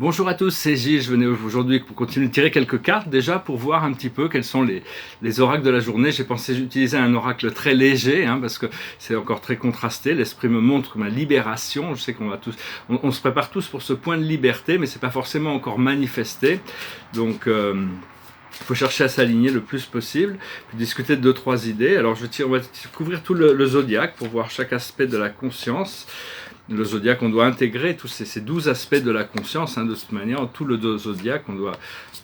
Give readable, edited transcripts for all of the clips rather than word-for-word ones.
Bonjour à tous, c'est Gilles. Je venais aujourd'hui pour continuer de tirer quelques cartes déjà pour voir un petit peu quels sont les oracles de la journée. J'ai pensé utiliser un oracle très léger parce que c'est encore très contrasté. L'esprit me montre ma libération. Je sais qu'on va tous, on se prépare tous pour ce point de liberté, mais c'est pas forcément encore manifesté. Donc il faut chercher à s'aligner le plus possible, puis discuter de 2-3 idées. Alors on va couvrir tout le zodiaque pour voir chaque aspect de la conscience. Le zodiaque, on doit intégrer tous ces 12 aspects de la conscience, de toute manière, tout le zodiaque,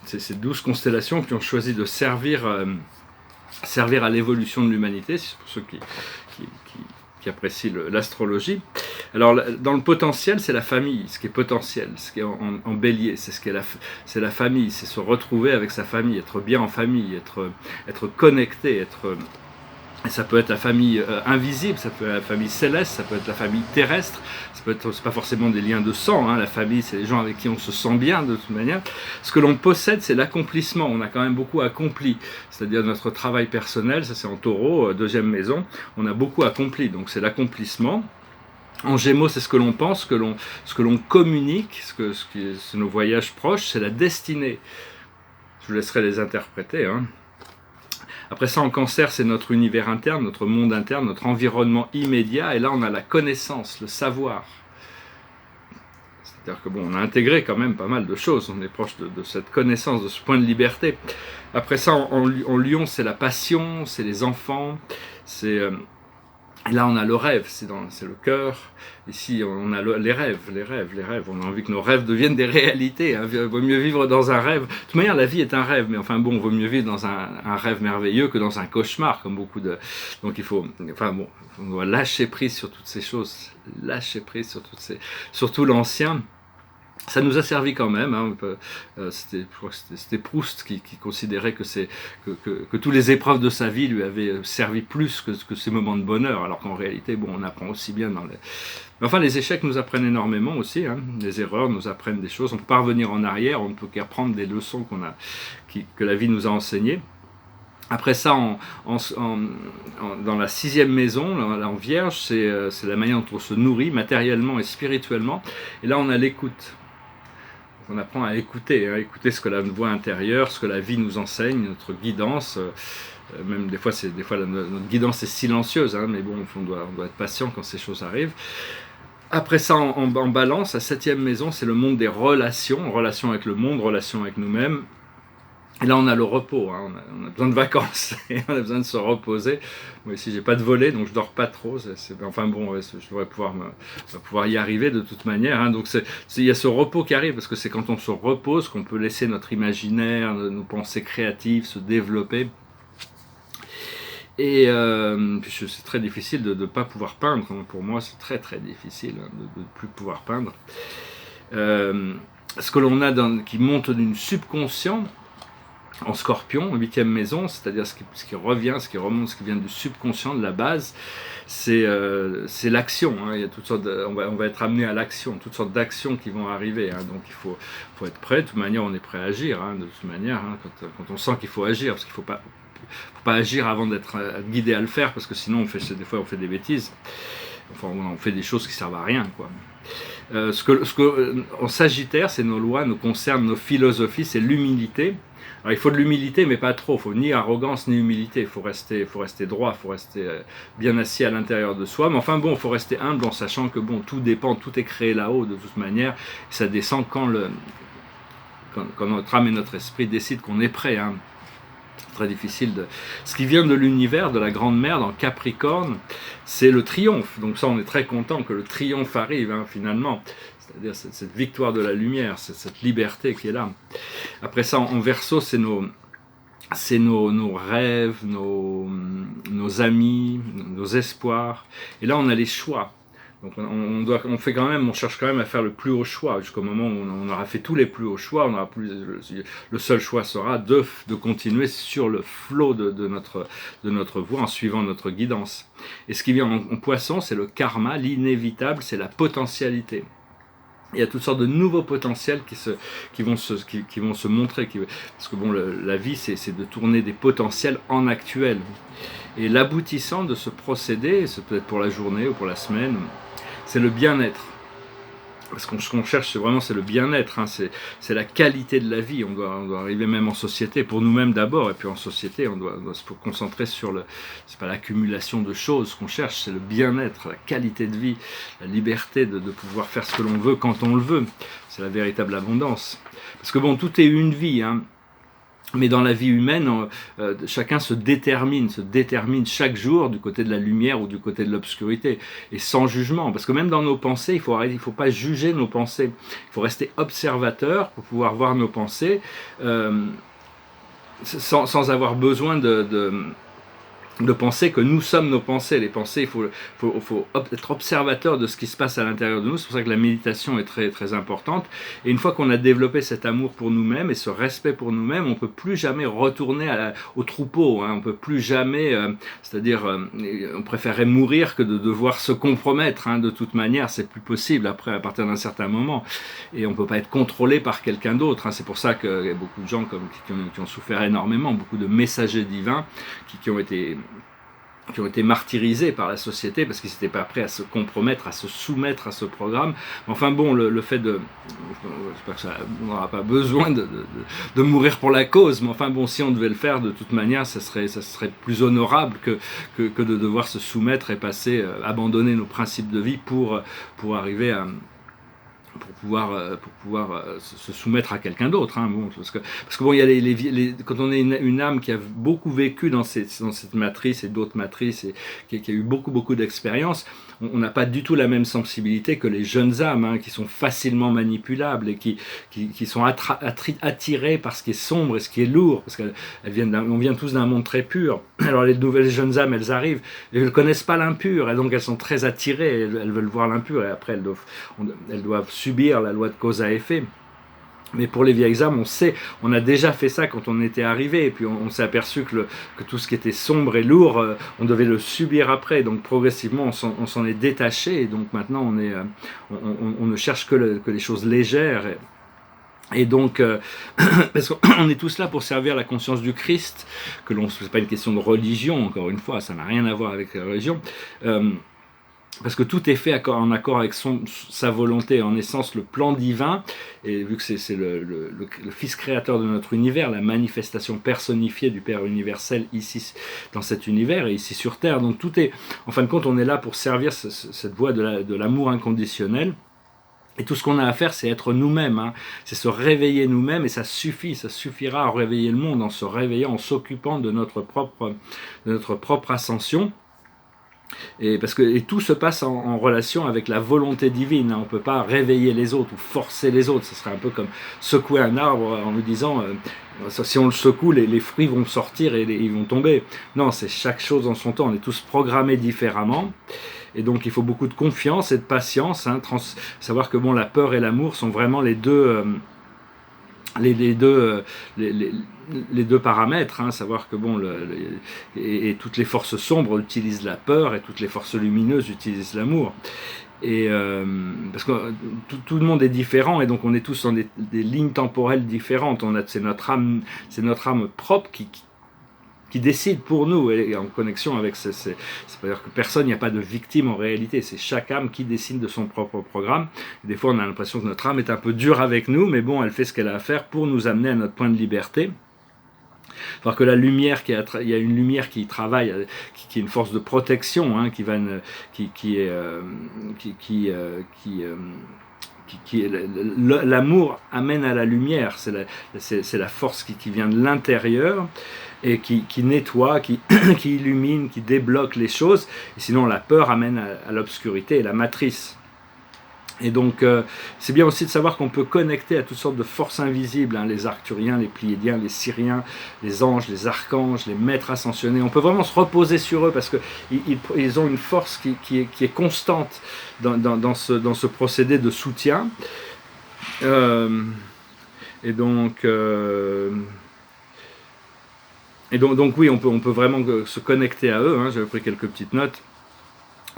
c'est ces 12 constellations qui ont choisi de servir à l'évolution de l'humanité, c'est pour ceux qui apprécient l'astrologie. Alors, dans le potentiel, c'est la famille, ce qui est potentiel, ce qui est en bélier, c'est la famille, c'est se retrouver avec sa famille, être bien en famille, être connecté, et ça peut être la famille invisible, ça peut être la famille céleste, ça peut être la famille terrestre, c'est pas forcément des liens de sang, la famille c'est les gens avec qui on se sent bien de toute manière. Ce que l'on possède c'est l'accomplissement, on a quand même beaucoup accompli, c'est-à-dire notre travail personnel, ça c'est en taureau, deuxième maison, on a beaucoup accompli, donc c'est l'accomplissement. En Gémeaux, c'est ce que l'on pense, ce que l'on communique, c'est nos voyages proches, c'est la destinée. Je vous laisserai les interpréter. Après ça, en Cancer, c'est notre univers interne, notre monde interne, notre environnement immédiat. Et là, on a la connaissance, le savoir. C'est-à-dire que on a intégré quand même pas mal de choses. On est proche de cette connaissance, de ce point de liberté. Après ça, en Lion, c'est la passion, c'est les enfants, et là, on a le rêve, c'est le cœur. Ici, on a les rêves. On a envie que nos rêves deviennent des réalités. Il vaut mieux vivre dans un rêve. De toute manière, la vie est un rêve. Mais enfin bon, il vaut mieux vivre dans un rêve merveilleux que dans un cauchemar, comme beaucoup de... Donc il faut... on doit lâcher prise sur toutes ces choses. Lâcher prise sur surtout l'ancien. Ça nous a servi quand même. C'était Proust qui considérait que toutes les épreuves de sa vie lui avaient servi plus que ces moments de bonheur, alors qu'en réalité, on apprend aussi bien dans les... Mais enfin, les échecs nous apprennent énormément aussi. Les erreurs nous apprennent des choses. On ne peut pas revenir en arrière, on ne peut qu'apprendre des leçons que la vie nous a enseignées. Après ça, dans la 6e maison, en Vierge, c'est la manière dont on se nourrit matériellement et spirituellement. Et là, on a l'écoute. On apprend à écouter ce que la voix intérieure, ce que la vie nous enseigne, notre guidance. Même des fois notre guidance est silencieuse, mais on doit être patient quand ces choses arrivent. Après ça, en Balance, la 7e maison, c'est le monde des relations avec le monde, relation avec nous-mêmes. Et là, on a le repos, on a besoin de vacances, on a besoin de se reposer. Moi, ici, j'ai pas de volet, donc je dors pas trop. Je devrais pouvoir y arriver de toute manière. Donc, il y a ce repos qui arrive, parce que c'est quand on se repose qu'on peut laisser notre imaginaire, nos pensées créatives se développer. Et c'est très difficile de ne pas pouvoir peindre. Pour moi, c'est très très difficile de ne plus pouvoir peindre. Ce que l'on a qui monte d'une subconscient, en Scorpion, 8e maison, c'est-à-dire ce qui revient, ce qui remonte, ce qui vient du subconscient, de la base, c'est l'action. Il y a toutes sortes on va être amené à l'action, toutes sortes d'actions qui vont arriver. Donc il faut être prêt. De toute manière, on est prêt à agir. De toute manière, quand on sent qu'il faut agir, parce qu'il ne faut pas agir avant d'être guidé à le faire, parce que sinon, des fois, on fait des bêtises. Enfin, on fait des choses qui servent à rien, quoi. En Sagittaire, c'est nos lois, nous concernent, nos philosophies, c'est l'humilité. Alors, il faut de l'humilité, mais pas trop. Il ne faut ni arrogance ni humilité. Il faut rester droit, il faut rester bien assis à l'intérieur de soi. Mais enfin il faut rester humble en sachant que tout dépend, tout est créé là-haut de toute manière. Et ça descend quand notre âme et notre esprit décident qu'on est prêt. Très difficile Ce qui vient de l'univers, de la grande mère, dans Capricorne, c'est le triomphe. Donc ça, on est très content que le triomphe arrive, finalement. C'est-à-dire cette victoire de la lumière, cette liberté qui est là. Après ça, en Verseau, c'est nos rêves, nos amis, nos espoirs. Et là, on a les choix. Donc on cherche quand même à faire le plus haut choix, jusqu'au moment où on aura fait tous les plus hauts choix, le seul choix sera de continuer sur le flot de notre voie, en suivant notre guidance. Et ce qui vient en Poisson, c'est le karma, l'inévitable, c'est la potentialité. Il y a toutes sortes de nouveaux potentiels qui vont se montrer. Parce que la vie, c'est de tourner des potentiels en actuel. Et l'aboutissant de ce procédé, c'est peut-être pour la journée ou pour la semaine, c'est le bien-être. Parce que ce qu'on cherche, c'est le bien-être, hein, c'est la qualité de la vie. On doit arriver même en société, pour nous-mêmes d'abord, et puis en société, on doit se concentrer sur c'est pas l'accumulation de choses qu'on cherche, c'est le bien-être, la qualité de vie, la liberté de pouvoir faire ce que l'on veut quand on le veut. C'est la véritable abondance. Parce que bon, tout est une vie, hein. Mais dans la vie humaine, chacun se détermine chaque jour du côté de la lumière ou du côté de l'obscurité, et sans jugement. Parce que même dans nos pensées, il faut pas juger nos pensées. Il faut rester observateur pour pouvoir voir nos pensées, sans avoir besoin de penser que nous sommes nos pensées. Les pensées, il faut être observateur de ce qui se passe à l'intérieur de nous. C'est pour ça que la méditation est très, très importante. Et une fois qu'on a développé cet amour pour nous-mêmes et ce respect pour nous-mêmes, on ne peut plus jamais retourner au troupeau. Hein. On ne peut plus jamais, c'est-à-dire, on préférerait mourir que de devoir se compromettre. Hein. De toute manière, c'est plus possible après, à partir d'un certain moment. Et on ne peut pas être contrôlé par quelqu'un d'autre. Hein. C'est pour ça qu'il y a beaucoup de gens qui ont souffert énormément, beaucoup de messagers divins qui ont été martyrisés par la société parce qu'ils n'étaient pas prêts à se compromettre, à se soumettre à ce programme. Enfin bon, le fait de... J'espère qu'on n'aura pas besoin de mourir pour la cause, mais enfin bon, si on devait le faire, de toute manière, ça serait plus honorable que de devoir se soumettre et abandonner nos principes de vie pour arriver à... pour pouvoir se soumettre à quelqu'un d'autre. Hein, bon, parce que bon, il y a quand on est une âme qui a beaucoup vécu dans cette matrice et d'autres matrices, et qui a eu beaucoup d'expérience, on n'a pas du tout la même sensibilité que les jeunes âmes, hein, qui sont facilement manipulables et qui sont attirées par ce qui est sombre et ce qui est lourd, parce qu'on vient tous d'un monde très pur. Alors les nouvelles jeunes âmes, elles arrivent, elles ne connaissent pas l'impur, et donc elles sont très attirées, elles veulent voir l'impur, et après elles doivent subir la loi de cause à effet. Mais pour les vieilles âmes, on a déjà fait ça quand on était arrivé, et puis on s'est aperçu que tout ce qui était sombre et lourd, on devait le subir après. Donc progressivement, on s'en est détaché, et donc maintenant on ne cherche que les choses légères. Et donc, parce qu'on est tous là pour servir la conscience du Christ, c'est pas une question de religion, encore une fois, ça n'a rien à voir avec la religion. Parce que tout est fait en accord avec sa volonté, en essence le plan divin, et vu que c'est le Fils créateur de notre univers, la manifestation personnifiée du Père universel ici dans cet univers et ici sur Terre, donc tout est, en fin de compte, on est là pour servir cette voie de l'amour inconditionnel. Et tout ce qu'on a à faire, c'est être nous-mêmes, hein. C'est se réveiller nous-mêmes, et ça suffira à réveiller le monde en se réveillant, en s'occupant de notre propre ascension. Et tout se passe en relation avec la volonté divine. On ne peut pas réveiller les autres ou forcer les autres. Ce serait un peu comme secouer un arbre en nous disant si on le secoue, les fruits vont sortir et ils vont tomber. Non, c'est chaque chose en son temps. On est tous programmés différemment. Et donc il faut beaucoup de confiance et de patience. Hein, savoir que bon, la peur et l'amour sont vraiment les deux... les deux paramètres, hein, savoir que bon, et toutes les forces sombres utilisent la peur et toutes les forces lumineuses utilisent l'amour. Et parce que tout le monde est différent, et donc on est tous dans des lignes temporelles différentes. C'est notre âme propre qui décide pour nous, et en connexion avec c'est-à-dire que personne, il n'y a pas de victime en réalité, c'est chaque âme qui décide de son propre programme. Et des fois on a l'impression que notre âme est un peu dure avec nous, mais bon, elle fait ce qu'elle a à faire pour nous amener à notre point de liberté. Alors que la lumière, il y a une lumière qui travaille, qui est une force de protection, hein, l'amour amène à la lumière, c'est la force qui vient de l'intérieur et qui nettoie, qui illumine, qui débloque les choses. Et sinon la peur amène à l'obscurité et la matrice. Et donc c'est bien aussi de savoir qu'on peut connecter à toutes sortes de forces invisibles, hein, les arcturiens, les pléiadiens, les syriens, les anges, les archanges, les maîtres ascensionnés. On peut vraiment se reposer sur eux parce qu'ils ont une force qui est constante dans ce procédé de soutien. Et donc oui, on peut vraiment se connecter à eux, hein. J'avais pris quelques petites notes.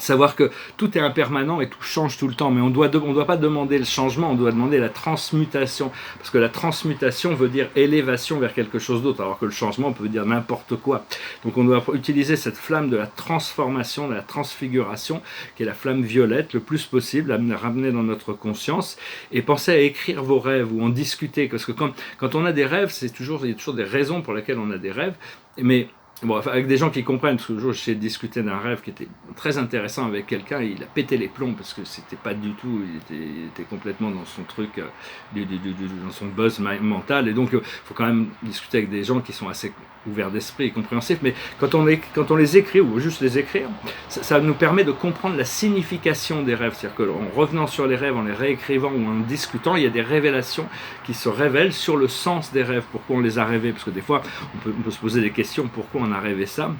Savoir que tout est impermanent et tout change tout le temps, mais on doit pas demander le changement, on doit demander la transmutation, parce que la transmutation veut dire élévation vers quelque chose d'autre, alors que le changement peut dire n'importe quoi. Donc on doit utiliser cette flamme de la transformation, de la transfiguration, qui est la flamme violette, le plus possible, la ramener dans notre conscience, et penser à écrire vos rêves, ou en discuter, parce que quand on a des rêves, il y a toujours des raisons pour lesquelles on a des rêves, mais bon, enfin, avec des gens qui comprennent, parce que le jour j'ai discuté d'un rêve qui était très intéressant avec quelqu'un, il a pété les plombs parce que c'était pas du tout, il était complètement dans son truc, dans son buzz mental, et donc il faut quand même discuter avec des gens qui sont assez ouverts d'esprit et compréhensifs, mais quand on les écrit, ou juste les écrire, ça nous permet de comprendre la signification des rêves, c'est-à-dire qu'en revenant sur les rêves, en les réécrivant ou en discutant, il y a des révélations qui se révèlent sur le sens des rêves, pourquoi on les a rêvés, parce que des fois on peut se poser des questions, pourquoi on a rêvé ça,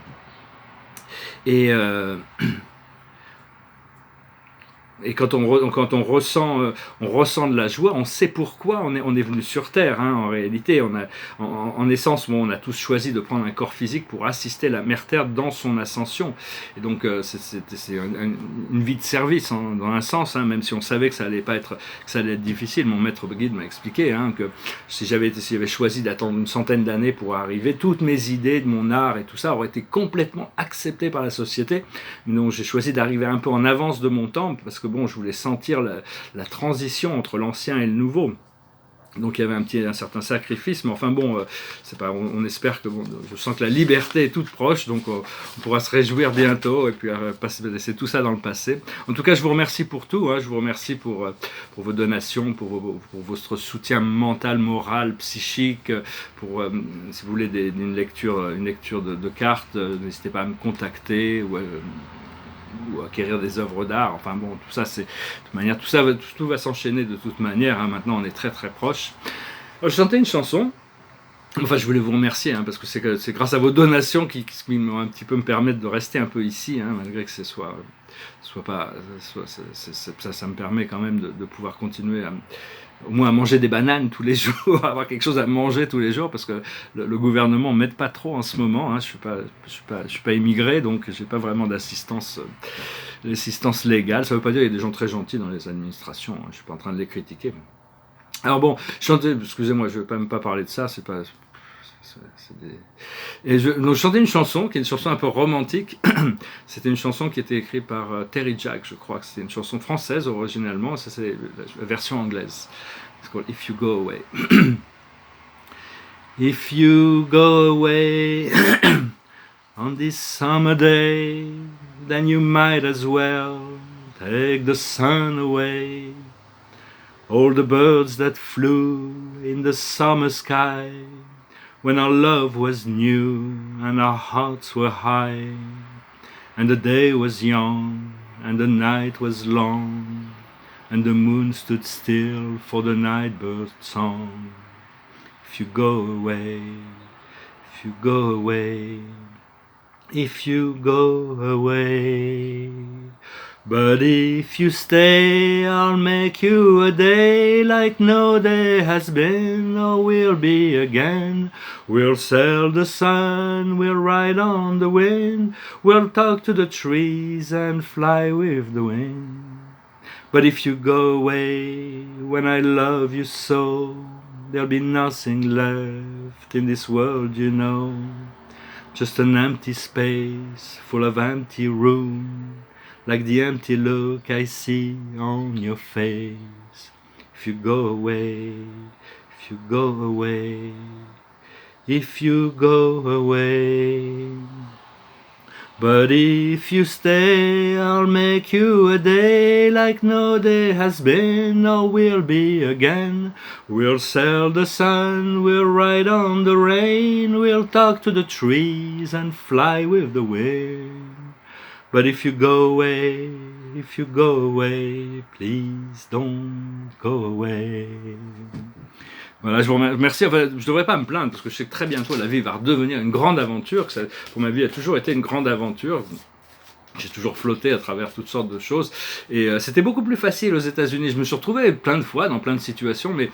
et quand on ressent de la joie, on sait pourquoi on est venu sur Terre. Hein, en réalité, en essence, on a tous choisi de prendre un corps physique pour assister la Mère Terre dans son ascension. Et donc, c'est une vie de service, hein, dans un sens, hein, même si on savait que ça allait être difficile. Mon maître guide m'a expliqué que si j'avais choisi d'attendre une centaine d'années pour arriver, toutes mes idées de mon art et tout ça auraient été complètement acceptées par la société. Donc, j'ai choisi d'arriver un peu en avance de mon temps, parce que je voulais sentir la transition entre l'ancien et le nouveau. Donc il y avait un certain sacrifice, mais enfin c'est pas, on espère que je sens que la liberté est toute proche, donc on pourra se réjouir bientôt et puis laisser tout ça dans le passé. En tout cas, je vous remercie pour tout, hein, je vous remercie pour vos donations, pour votre soutien mental, moral, psychique, si vous voulez une lecture de cartes, n'hésitez pas à me contacter ou acquérir des œuvres d'art, enfin tout ça, c'est de toute manière, tout va s'enchaîner de toute manière, hein. Maintenant on est très très proche. Je chantais une chanson, enfin je voulais vous remercier, hein, parce que c'est grâce à vos donations qui m'ont un petit peu me permettre de rester un peu ici, hein, malgré que ça me permet quand même de pouvoir continuer au moins à manger des bananes tous les jours, avoir quelque chose à manger tous les jours, parce que le gouvernement m'aide pas trop en ce moment, hein. Je suis pas immigré, donc j'ai pas vraiment d'assistance légale. Ça veut pas dire qu'il y a des gens très gentils dans les administrations, hein. Je suis pas en train de les critiquer. Alors excusez-moi, je vais même pas parler de ça, c'est pas... Donc, je chantais une chanson qui est une chanson un peu romantique. C'était une chanson qui était écrite par Terry Jack, je crois que c'était une chanson française originalement, ça c'est la version anglaise. It's called If You Go Away. If you go away on this summer day, then you might as well take the sun away. All the birds that flew in the summer sky, when our love was new and our hearts were high, and the day was young and the night was long, and the moon stood still for the nightbird's song. If you go away, if you go away, if you go away. But if you stay, I'll make you a day like no day has been or will be again. We'll sail the sun, we'll ride on the wind, we'll talk to the trees and fly with the wind. But if you go away when I love you so, there'll be nothing left in this world, you know. Just an empty space full of empty room, like the empty look I see on your face. If you go away, if you go away, if you go away. But if you stay, I'll make you a day like no day has been or will be again. We'll sail the sun, we'll ride on the rain, we'll talk to the trees and fly with the wind. But if you go away, if you go away, please don't go away. Voilà, je vous remercie. Enfin, je ne devrais pas me plaindre, parce que je sais que très bientôt la vie va redevenir une grande aventure. Pour ma vie, a toujours été une grande aventure. J'ai toujours flotté à travers toutes sortes de choses. Et c'était beaucoup plus facile aux États-Unis. Je me suis retrouvé plein de fois dans plein de situations, mais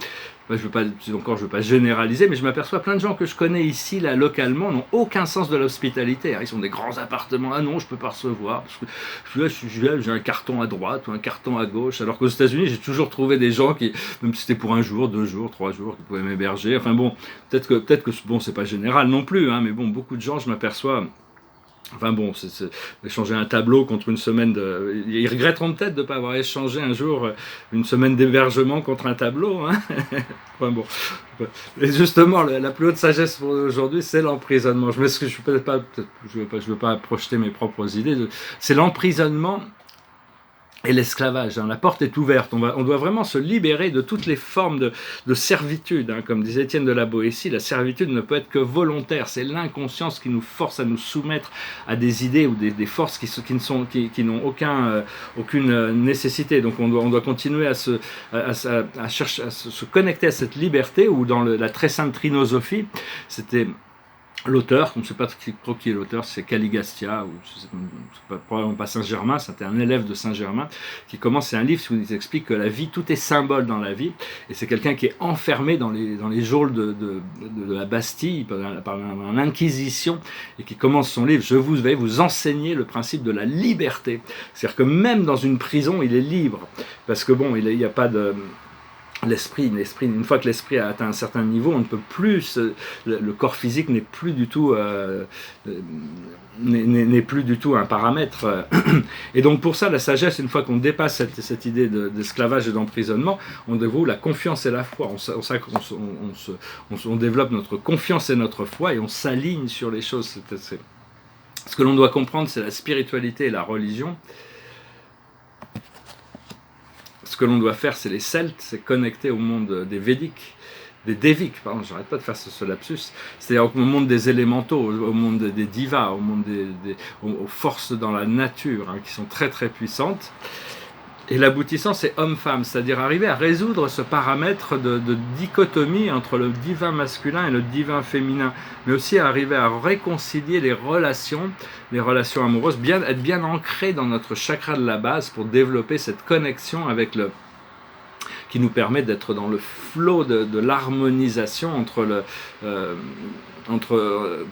je veux pas généraliser, mais je m'aperçois plein de gens que je connais ici, là, localement, n'ont aucun sens de l'hospitalité. Ils ont des grands appartements, ah non, je peux pas recevoir, parce que j'ai un carton à droite ou un carton à gauche, alors qu'aux États-Unis, j'ai toujours trouvé des gens qui, même si c'était pour 1 jour, 2 jours, 3 jours, qui pouvaient m'héberger. Enfin bon, peut-être que bon, c'est pas général non plus, mais bon, beaucoup de gens, je m'aperçois. Enfin bon, c'est échanger un tableau contre une semaine de... Ils regretteront peut-être de ne pas avoir échangé un jour une semaine d'hébergement contre un tableau. Enfin bon. Et justement, la plus haute sagesse pour aujourd'hui, c'est l'emprisonnement. Je veux pas projeter mes propres idées. C'est l'emprisonnement et l'esclavage. La porte est ouverte. On doit vraiment se libérer de toutes les formes de servitude. Comme disait Étienne de la Boétie, la servitude ne peut être que volontaire. C'est l'inconscience qui nous force à nous soumettre à des idées ou des forces qui n'ont aucune nécessité. Donc on doit continuer à se connecter à cette liberté, ou dans la très sainte trinosophie, c'était... L'auteur, on ne sait pas trop qui est l'auteur, c'est Caligastia, ou c'est probablement pas Saint-Germain, c'était un élève de Saint-Germain, qui commence, c'est un livre où il explique que la vie, tout est symbole dans la vie, et c'est quelqu'un qui est enfermé dans les geôles de la Bastille, par l'inquisition, et qui commence son livre, je vais vous enseigner le principe de la liberté. C'est-à-dire que même dans une prison, il est libre, parce que bon, il n'y a pas de... L'esprit, une fois que l'esprit a atteint un certain niveau, on ne peut plus, le corps physique n'est plus du tout un paramètre. Et donc pour ça, la sagesse, une fois qu'on dépasse cette idée d'esclavage et d'emprisonnement, on dévoue la confiance et la foi. On développe notre confiance et notre foi, et on s'aligne sur les choses. Ce que l'on doit comprendre, c'est la spiritualité et la religion. Ce que l'on doit faire, c'est les Celtes, c'est connecter au monde des Védiques, des Déviques, pardon, j'arrête pas de faire ce lapsus, c'est-à-dire au monde des élémentaux, au monde des divas, au monde aux forces dans la nature, qui sont très très puissantes. Et l'aboutissant, c'est homme-femme, c'est-à-dire arriver à résoudre ce paramètre de dichotomie entre le divin masculin et le divin féminin, mais aussi à arriver à réconcilier les relations amoureuses, être bien ancré dans notre chakra de la base pour développer cette connexion avec qui nous permet d'être dans le flot de l'harmonisation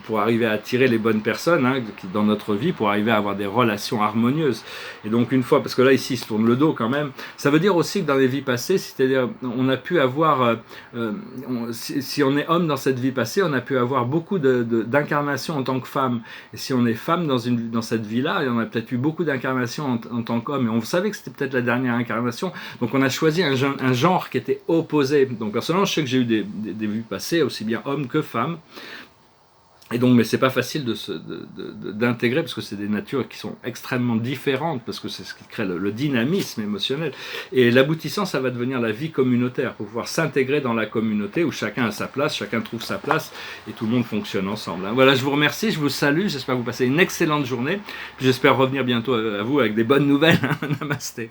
pour arriver à attirer les bonnes personnes dans notre vie, pour arriver à avoir des relations harmonieuses. Et donc une fois, parce que là ici il se tourne le dos quand même, ça veut dire aussi que dans les vies passées, c'est-à-dire on a pu avoir, si on est homme dans cette vie passée, on a pu avoir beaucoup d'incarnations en tant que femme. Et si on est femme dans cette vie-là, on a peut-être eu beaucoup d'incarnations en tant qu'homme, et on savait que c'était peut-être la dernière incarnation, donc on a choisi un genre qui était opposé. Donc personnellement, je sais que j'ai eu des vies passées, aussi bien hommes que femmes. Et donc, mais c'est pas facile d'intégrer, parce que c'est des natures qui sont extrêmement différentes, parce que c'est ce qui crée le dynamisme émotionnel. Et l'aboutissant, ça va devenir la vie communautaire, pour pouvoir s'intégrer dans la communauté où chacun a sa place, chacun trouve sa place, et tout le monde fonctionne ensemble. Voilà, je vous remercie, je vous salue, j'espère que vous passez une excellente journée, puis j'espère revenir bientôt à vous avec des bonnes nouvelles. Namasté.